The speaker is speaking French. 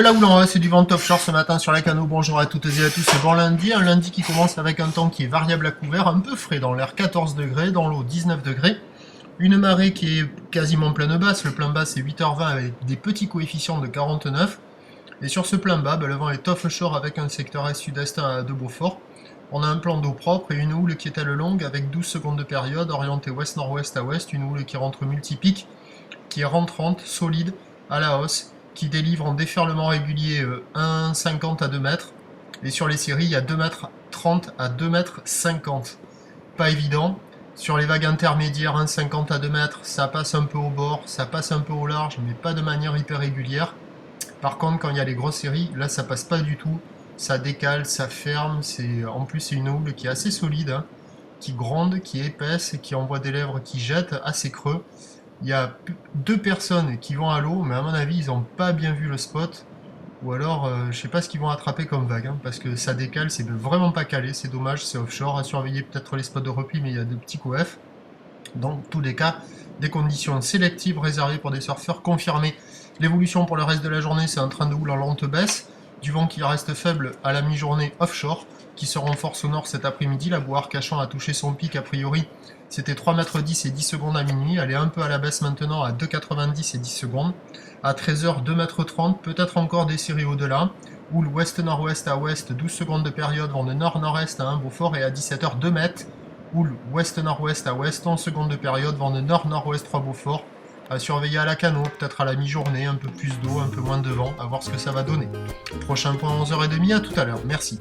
la houle en haut, c'est du vent offshore ce matin sur la Cano. Bonjour à toutes et à tous, c'est bon lundi. Un lundi qui commence avec un temps qui est variable à couvert, un peu frais dans l'air, 14 degrés, dans l'eau 19 degrés. Une marée qui est quasiment pleine basse, le plein bas c'est 8h20 avec des petits coefficients de 49. Et sur ce plein bas, le vent est offshore avec un secteur est-sud-est de Beaufort. On a un plan d'eau propre et une houle qui est à le longue avec 12 secondes de période, orientée ouest-nord-ouest à ouest, une houle qui rentre multipique, qui est rentrante, solide, à la hausse, qui délivre en déferlement régulier 1,50 à 2 mètres. Et sur les séries, il y a 2,30 m à 2,50 m. Pas évident. Sur les vagues intermédiaires, 1,50 à 2 mètres, ça passe un peu au bord, ça passe un peu au large, mais pas de manière hyper régulière. Par contre, quand il y a les grosses séries, là ça passe pas du tout. Ça décale, ça ferme. En plus, c'est une houle qui est assez solide, hein, qui gronde, qui est épaisse, qui envoie des lèvres qui jettent assez creux. Il y a 2 personnes qui vont à l'eau, mais à mon avis, ils n'ont pas bien vu le spot. Ou alors, je sais pas ce qu'ils vont attraper comme vague, hein, parce que ça décale, c'est vraiment pas calé, c'est dommage, c'est offshore. À surveiller peut-être les spots de repli, mais il y a de petits coefs. Dans tous les cas, des conditions sélectives réservées pour des surfeurs confirmés. L'évolution pour le reste de la journée, c'est un train de houle en lente baisse, du vent qui reste faible à la mi-journée offshore, qui se renforce au nord cet après-midi. La boue Arcachon a touché son pic a priori. C'était 3,10 m et 10 secondes à minuit. Elle est un peu à la baisse maintenant à 2,90 et 10 secondes. À 13h, 2,30 m, peut-être encore des séries au-delà. Houle ouest-nord-ouest à ouest, 12 secondes de période, vent de nord-nord-est à 1 Beaufort. Et à 17h, 2 mètres. Houle ouest-nord-ouest à ouest, 11 secondes de période, vent de nord-nord-ouest 3 Beaufort. À surveiller à la Cano, peut-être à la mi-journée, un peu plus d'eau, un peu moins de vent, à voir ce que ça va donner. Prochain point 11h30, à tout à l'heure. Merci.